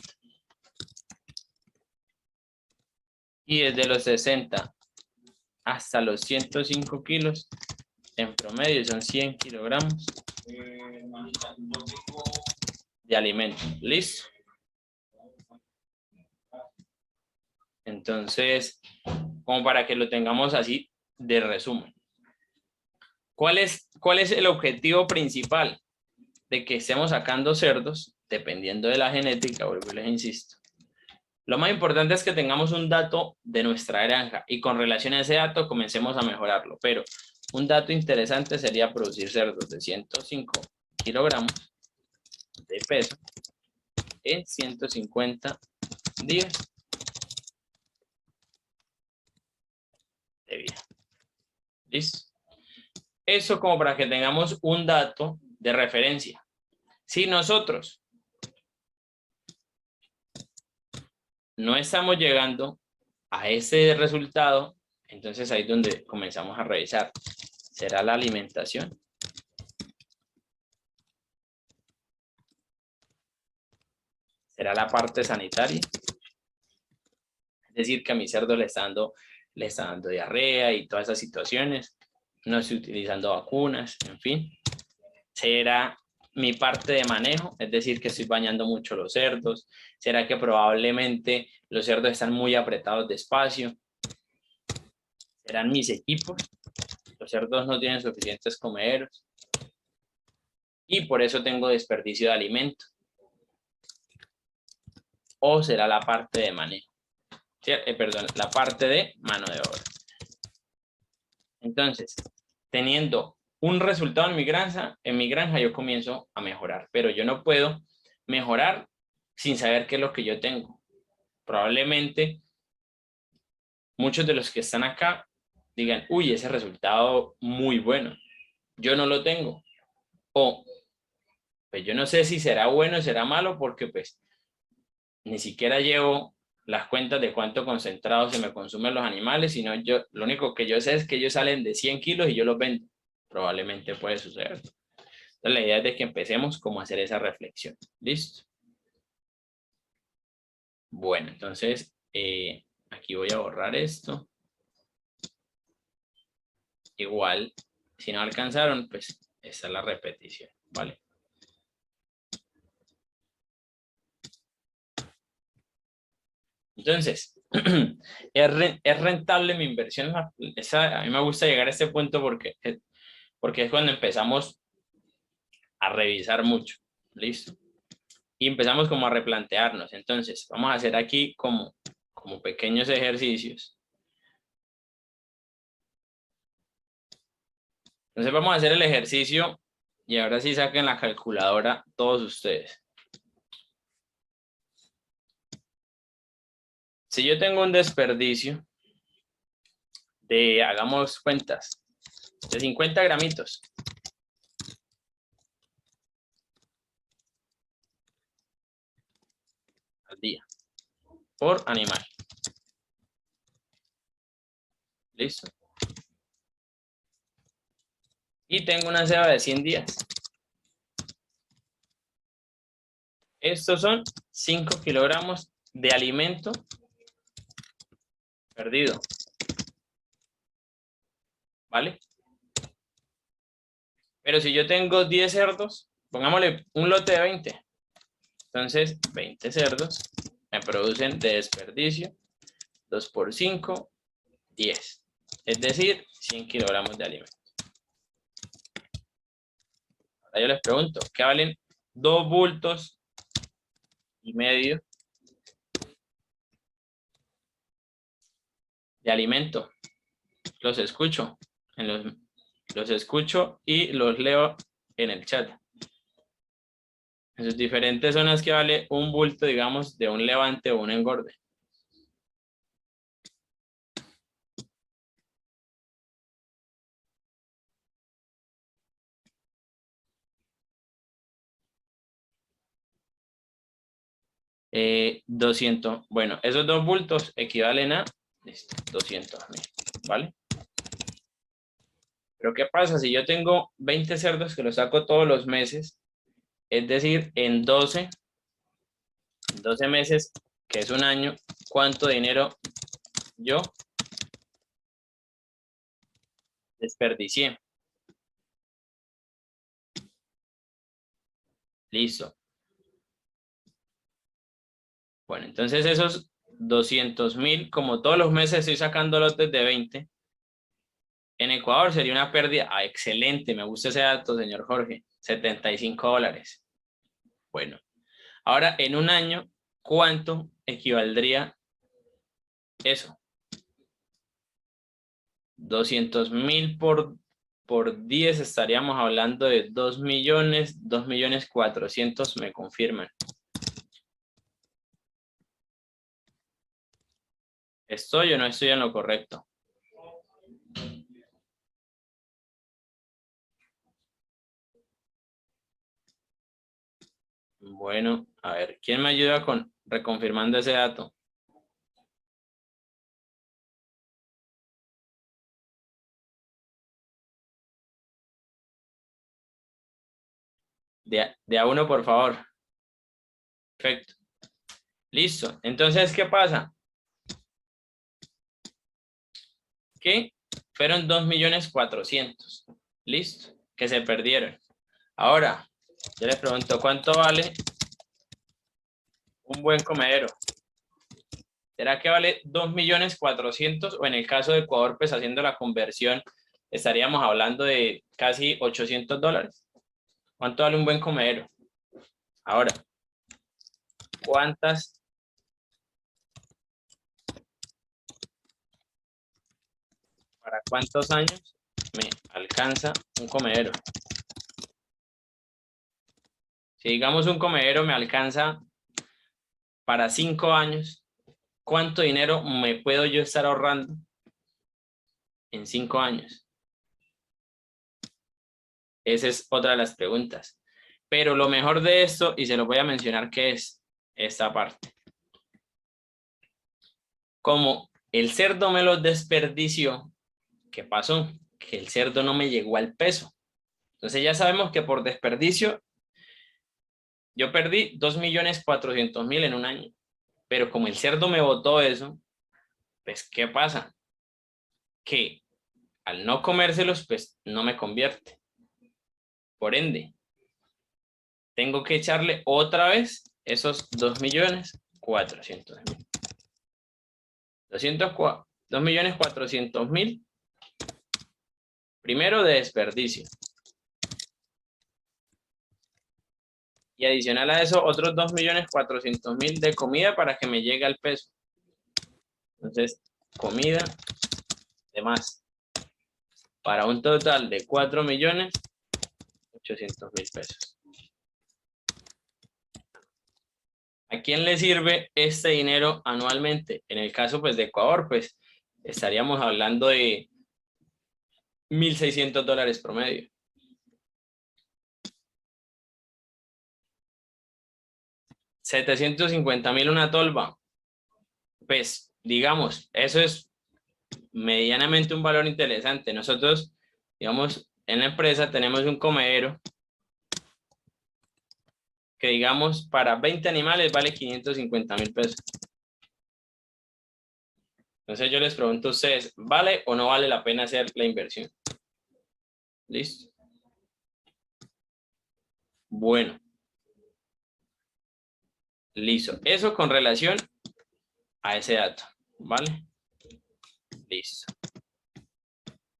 Y desde los 60 hasta los 105 kilos, en promedio son 100 kilogramos de alimento. ¿Listo? Entonces, como para que lo tengamos así de resumen. ¿Cuál es el objetivo principal de que estemos sacando cerdos? Dependiendo de la genética, vuelvo y les insisto. Lo más importante es que tengamos un dato de nuestra granja y con relación a ese dato comencemos a mejorarlo. Pero un dato interesante sería producir cerdos de 105 kilogramos de peso en 150 días de vida. ¿Listo? Eso como para que tengamos un dato de referencia. Si nosotros no estamos llegando a ese resultado, entonces ahí es donde comenzamos a revisar. ¿Será la alimentación? ¿Será la parte sanitaria? Es decir, que a mi cerdo le está dando diarrea y todas esas situaciones. No estoy utilizando vacunas, en fin. ¿Será mi parte de manejo? Es decir, que estoy bañando mucho los cerdos. ¿Será que probablemente los cerdos están muy apretados de espacio? ¿Serán mis equipos? Los cerdos no tienen suficientes comederos. Y por eso tengo desperdicio de alimento. ¿O será la parte de manejo? Perdón, la parte de mano de obra. Entonces, teniendo un resultado en mi granja yo comienzo a mejorar, pero yo no puedo mejorar sin saber qué es lo que yo tengo. Probablemente muchos de los que están acá digan, uy, ese resultado muy bueno, yo no lo tengo. O, pues yo no sé si será bueno o será malo porque pues ni siquiera llevo las cuentas de cuánto concentrado se me consumen los animales, sino lo único que yo sé es que ellos salen de 100 kilos y yo los vendo. Probablemente puede suceder. Entonces la idea es de que empecemos como a hacer esa reflexión. ¿Listo? Bueno, entonces aquí voy a borrar esto. Igual, si no alcanzaron, pues esta es la repetición, ¿vale? Entonces, ¿es rentable mi inversión? A mí me gusta llegar a este punto porque es cuando empezamos a revisar mucho. ¿Listo? Y empezamos como a replantearnos. Entonces, vamos a hacer aquí como pequeños ejercicios. Entonces vamos a hacer el ejercicio y ahora sí saquen la calculadora todos ustedes. Si yo tengo un desperdicio de, hagamos cuentas, de 50 gramitos. Al día. Por animal. ¿Listo? Y tengo una ceba de 100 días. Estos son 5 kilogramos de alimento perdido. ¿Vale? Pero si yo tengo 10 cerdos, pongámosle un lote de 20. Entonces, 20 cerdos me producen de desperdicio 2 por 5, 10. es decir, 100 kilogramos de alimento. Ahora yo les pregunto, ¿qué valen 2 bultos y medio de alimento? Los escucho, los escucho y los leo en el chat. En sus diferentes zonas, ¿qué vale un bulto, digamos, de un levante o un engorde? Eh, 200. Bueno, esos 2 bultos equivalen a 200.000, ¿vale? Pero ¿qué pasa si yo tengo 20 cerdos que los saco todos los meses? Es decir, en 12 meses, que es un año, ¿cuánto dinero yo desperdicié? Listo. Bueno, entonces esos 200.000, como todos los meses estoy sacando lotes de 20, en Ecuador sería una pérdida. Ah, excelente, me gusta ese dato, señor Jorge. $75. Bueno, ahora en un año, ¿cuánto equivaldría eso? 200.000 por 10, estaríamos hablando de 2 millones, 2.400.000, me confirman. ¿Estoy o no estoy en lo correcto? Bueno, a ver, ¿quién me ayuda con reconfirmando ese dato? De a uno, por favor. Perfecto. Listo. Entonces, ¿qué pasa? Que fueron 2.400.000. Listo. Que se perdieron. Ahora, yo les pregunto, ¿cuánto vale un buen comedero? ¿Será que vale 2.400.000? O en el caso de Ecuador, pues haciendo la conversión, estaríamos hablando de casi $800. ¿Cuánto vale un buen comedero? Ahora, ¿para cuántos años me alcanza un comedero? Si digamos un comedero me alcanza para 5 años, ¿cuánto dinero me puedo yo estar ahorrando en 5 años? Esa es otra de las preguntas. Pero lo mejor de esto, y se lo voy a mencionar, que es esta parte. Como el cerdo me lo desperdició, ¿qué pasó? Que el cerdo no me llegó al peso. Entonces ya sabemos que por desperdicio yo perdí 2.400.000 en un año. Pero como el cerdo me botó eso, pues ¿qué pasa? Que al no comérselos, pues no me convierte. Por ende, tengo que echarle otra vez esos 2.400.000. 2.400.000 primero de desperdicio. Y adicional a eso, otros 2.400.000 de comida para que me llegue al peso. Entonces, comida de más. Para un total de 4.800.000 pesos. ¿A quién le sirve este dinero anualmente? En el caso pues de Ecuador, pues estaríamos hablando de $1.600 promedio. $750.000 una tolva. Pues digamos, eso es medianamente un valor interesante. Nosotros, digamos, en la empresa tenemos un comedero que digamos para 20 animales vale 550.000 pesos. Entonces yo les pregunto a ustedes, ¿vale o no vale la pena hacer la inversión? ¿Listo? Bueno. Listo. Eso con relación a ese dato, ¿vale? Listo.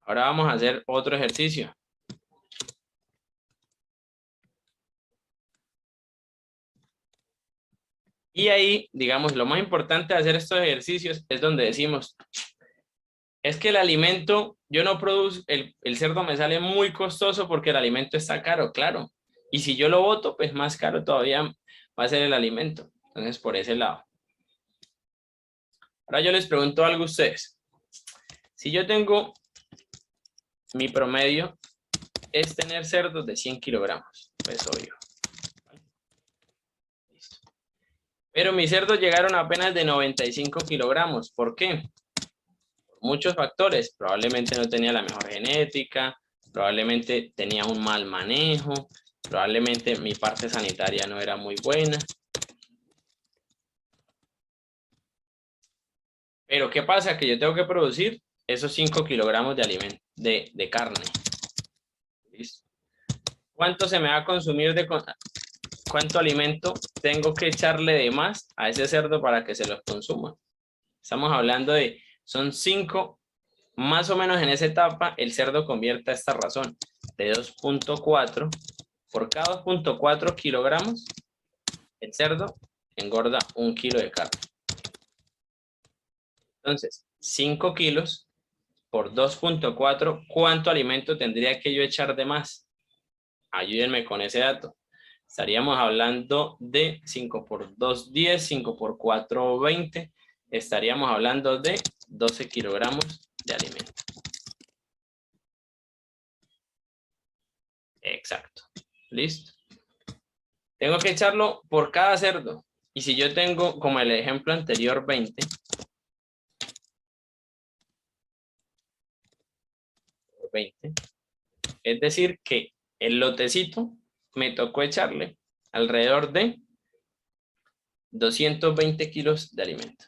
Ahora vamos a hacer otro ejercicio. Y ahí, digamos, lo más importante de hacer estos ejercicios es donde decimos, es que el alimento, yo no produzco, el cerdo me sale muy costoso porque el alimento está caro, claro. Y si yo lo boto, pues más caro todavía va a ser el alimento. Entonces, por ese lado. Ahora yo les pregunto algo a ustedes. Si yo tengo, mi promedio es tener cerdos de 100 kilogramos, pues obvio. Listo. Pero mis cerdos llegaron apenas de 95 kilogramos. ¿Por qué? Por muchos factores. Probablemente no tenía la mejor genética, probablemente tenía un mal manejo, probablemente mi parte sanitaria no era muy buena. Pero ¿qué pasa? Que yo tengo que producir esos 5 kilogramos de alimento, de carne. ¿Listo? ¿Cuánto se me va a consumir cuánto alimento tengo que echarle de más a ese cerdo para que se los consuma? Estamos hablando de, son 5, más o menos en esa etapa, el cerdo convierte a esta razón de 2.4. Por cada 2.4 kilogramos, el cerdo engorda 1 kilo de carne. Entonces, 5 kilos por 2.4, ¿cuánto alimento tendría que yo echar de más? Ayúdenme con ese dato. Estaríamos hablando de 5 por 2, 10, 5 por 4, 20. Estaríamos hablando de 12 kilogramos de alimento. Exacto. ¿Listo? Tengo que echarlo por cada cerdo. Y si yo tengo, como el ejemplo anterior, 20. 20. Es decir, que el lotecito me tocó echarle alrededor de 220 kilos de alimento.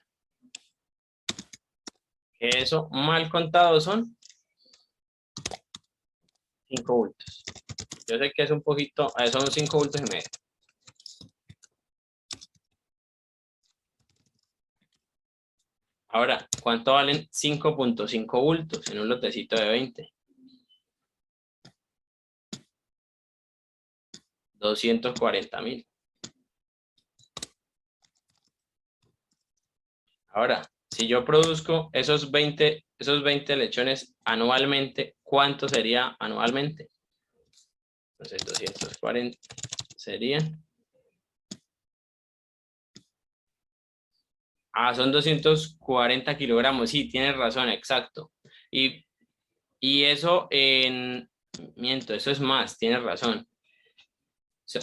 Que eso mal contado son 5 bultos. Yo sé que es un poquito, son 5 bultos y medio. Ahora, ¿cuánto valen 5.5 bultos en un lotecito de 20? 240.000. Ahora, si yo produzco esos 20 lechones anualmente, ¿cuánto sería anualmente? Entonces 240 serían. Son 240 kilogramos. Sí, tienes razón, exacto. Y eso miento, eso es más, tienes razón.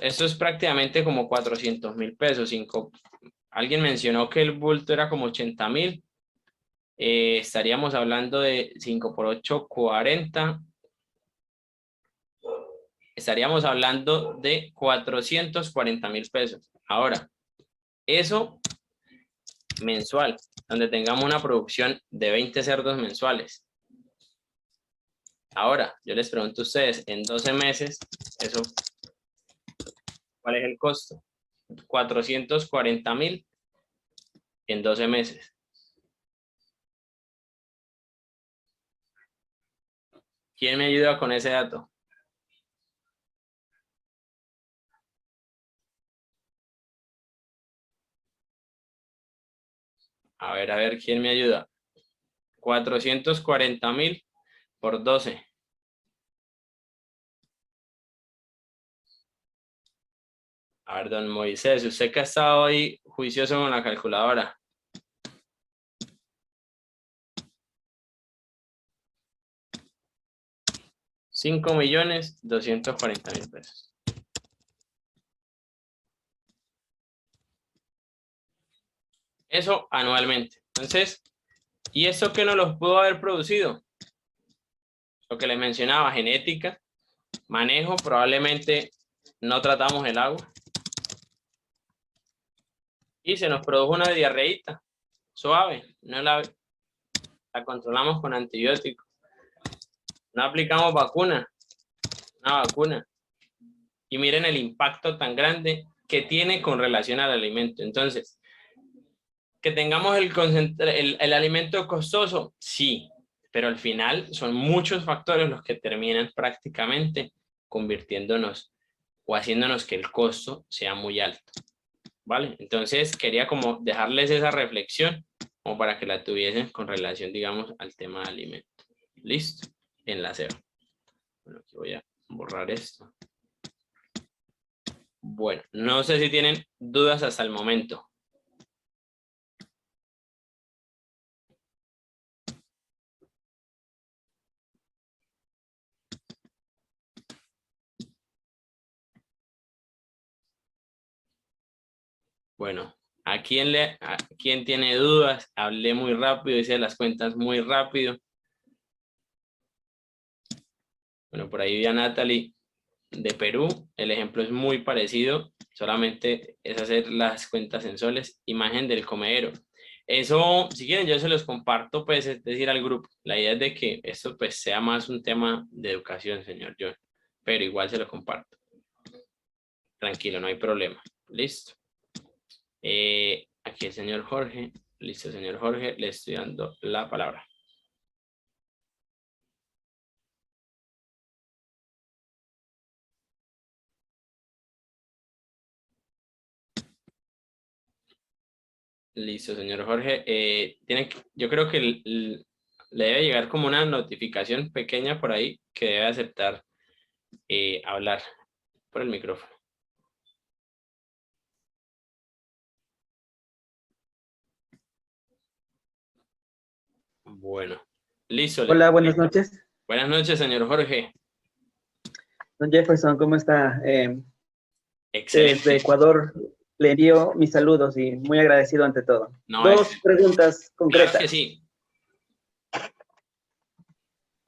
Eso es prácticamente como 400.000 pesos. Alguien mencionó que el bulto era como 80.000. Estaríamos hablando de 5 por 8, 40. Estaríamos hablando de 440.000 pesos. Ahora, eso mensual, donde tengamos una producción de 20 cerdos mensuales. Ahora, yo les pregunto a ustedes, en 12 meses, eso, ¿cuál es el costo? 440.000 en 12 meses. ¿Quién me ayuda con ese dato? A ver, ¿quién me ayuda? 440.000 por 12. A ver, don Moisés, usted que ha estado ahí juicioso con la calculadora. $5.240.000 pesos. Eso anualmente. Entonces, ¿y eso qué no los pudo haber producido? Lo que les mencionaba, genética, manejo, probablemente no tratamos el agua. Y se nos produjo una diarreíta suave, no la controlamos con antibióticos. No aplicamos una vacuna. Y miren el impacto tan grande que tiene con relación al alimento. Entonces, que tengamos el alimento costoso, sí, pero al final son muchos factores los que terminan prácticamente convirtiéndonos o haciéndonos que el costo sea muy alto, ¿vale? Entonces quería como dejarles esa reflexión como para que la tuviesen con relación, digamos, al tema de alimentos. ¿Listo? En la SEO. Bueno, aquí voy a borrar esto. Bueno, no sé si tienen dudas hasta el momento. Bueno, ¿a quién tiene dudas? Hablé muy rápido, hice las cuentas muy rápido. Bueno, por ahí vi a Natalie de Perú. El ejemplo es muy parecido, solamente es hacer las cuentas en soles. Imagen del comedero. Eso, si quieren, yo se los comparto, pues, es decir, al grupo. La idea es de que esto, pues, sea más un tema de educación, señor John. Pero igual se lo comparto. Tranquilo, no hay problema. Listo. Aquí el señor Jorge. Listo, señor Jorge, le estoy dando la palabra. Listo, señor Jorge. Yo creo que le debe llegar como una notificación pequeña por ahí que debe aceptar hablar por el micrófono. Bueno, listo. Hola, buenas noches. Buenas noches, señor Jorge. Don Jefferson, ¿cómo está? Excelente. Desde Ecuador le envío mis saludos y muy agradecido ante todo. No, Dos preguntas concretas. Claro que sí.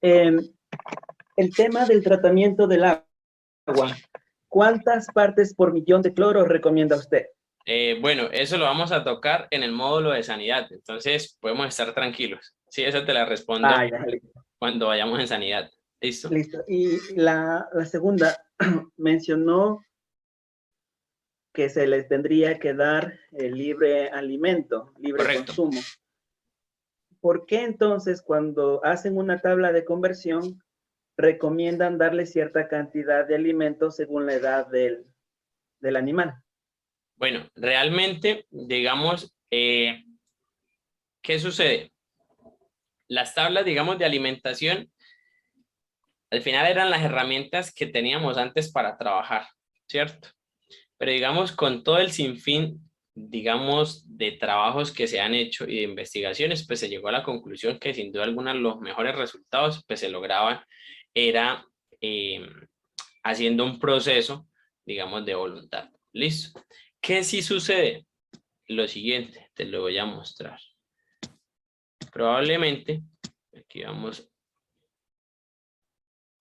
El tema del tratamiento del agua. ¿Cuántas partes por millón de cloro recomienda usted? Bueno, eso lo vamos a tocar en el módulo de sanidad, entonces podemos estar tranquilos. Sí, esa te la respondo Ya, cuando vayamos en sanidad. ¿Listo? Listo. Y la segunda, mencionó que se les tendría que dar el libre alimento, libre Correcto. consumo. ¿Por qué entonces cuando hacen una tabla de conversión recomiendan darle cierta cantidad de alimentos según la edad del animal? Bueno, realmente, digamos, ¿qué sucede? Las tablas, digamos, de alimentación, al final eran las herramientas que teníamos antes para trabajar, ¿cierto? Pero digamos, con todo el sinfín, digamos, de trabajos que se han hecho y de investigaciones, pues se llegó a la conclusión que sin duda alguna los mejores resultados pues se lograban era haciendo un proceso, digamos, de voluntad. ¿Listo? ¿Qué sí sucede? Lo siguiente, te lo voy a mostrar. Probablemente, aquí vamos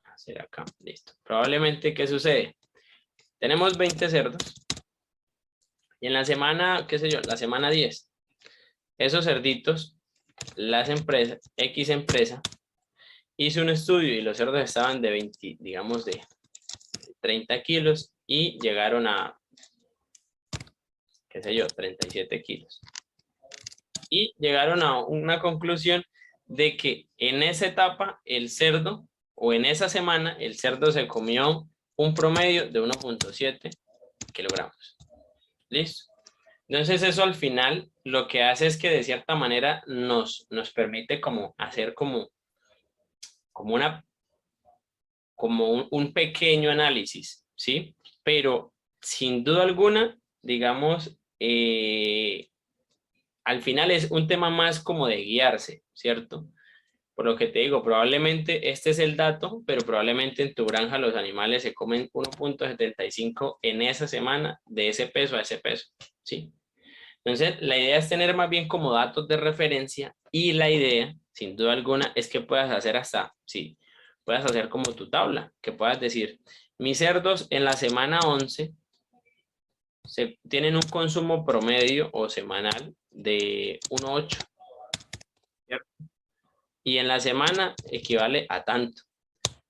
a hacer acá, listo. Probablemente, ¿qué sucede? Tenemos 20 cerdos y en la semana, qué sé yo, la semana 10, esos cerditos, las empresas, X empresa, hizo un estudio y los cerdos estaban de 20, digamos de 30 kilos y llegaron a, qué sé yo, 37 kilos. Y llegaron a una conclusión de que en esa etapa el cerdo, o en esa semana, el cerdo se comió un promedio de 1.7 kilogramos. ¿Listo? Entonces eso al final lo que hace es que de cierta manera nos permite como hacer como un pequeño análisis, ¿sí? Pero sin duda alguna, digamos, al final es un tema más como de guiarse, ¿cierto? Por lo que te digo, probablemente este es el dato, pero probablemente en tu granja los animales se comen 1.75 en esa semana de ese peso a ese peso, ¿sí? Entonces, la idea es tener más bien como datos de referencia y la idea, sin duda alguna, es que puedas hacer hasta, sí, puedas hacer como tu tabla, que puedas decir, mis cerdos en la semana 11 tienen un consumo promedio o semanal de 1.8, ¿cierto? Y en la semana equivale a tanto.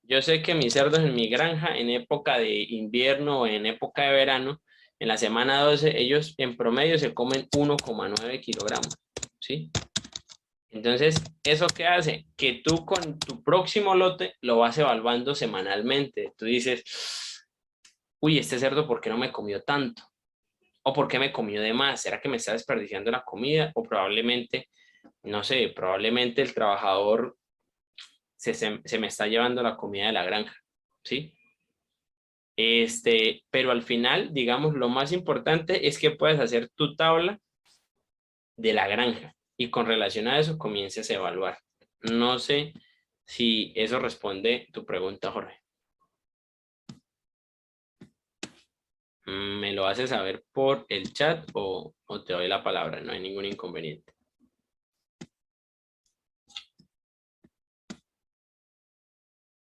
Yo sé que mis cerdos en mi granja en época de invierno o en época de verano, en la semana 12, ellos en promedio se comen 1.9 kilogramos, ¿sí? Entonces, ¿eso qué hace? Que tú con tu próximo lote lo vas evaluando semanalmente. Tú dices, uy, este cerdo, ¿por qué no me comió tanto? ¿O por qué me comió de más? ¿Será que me está desperdiciando la comida? O probablemente, no sé, probablemente el trabajador se me está llevando la comida de la granja, ¿sí? Pero al final, digamos, lo más importante es que puedas hacer tu tabla de la granja y con relación a eso comiences a evaluar. No sé si eso responde tu pregunta, Jorge. ¿Me lo haces saber por el chat o te doy la palabra? No hay ningún inconveniente.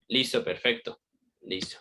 Listo, perfecto. Listo.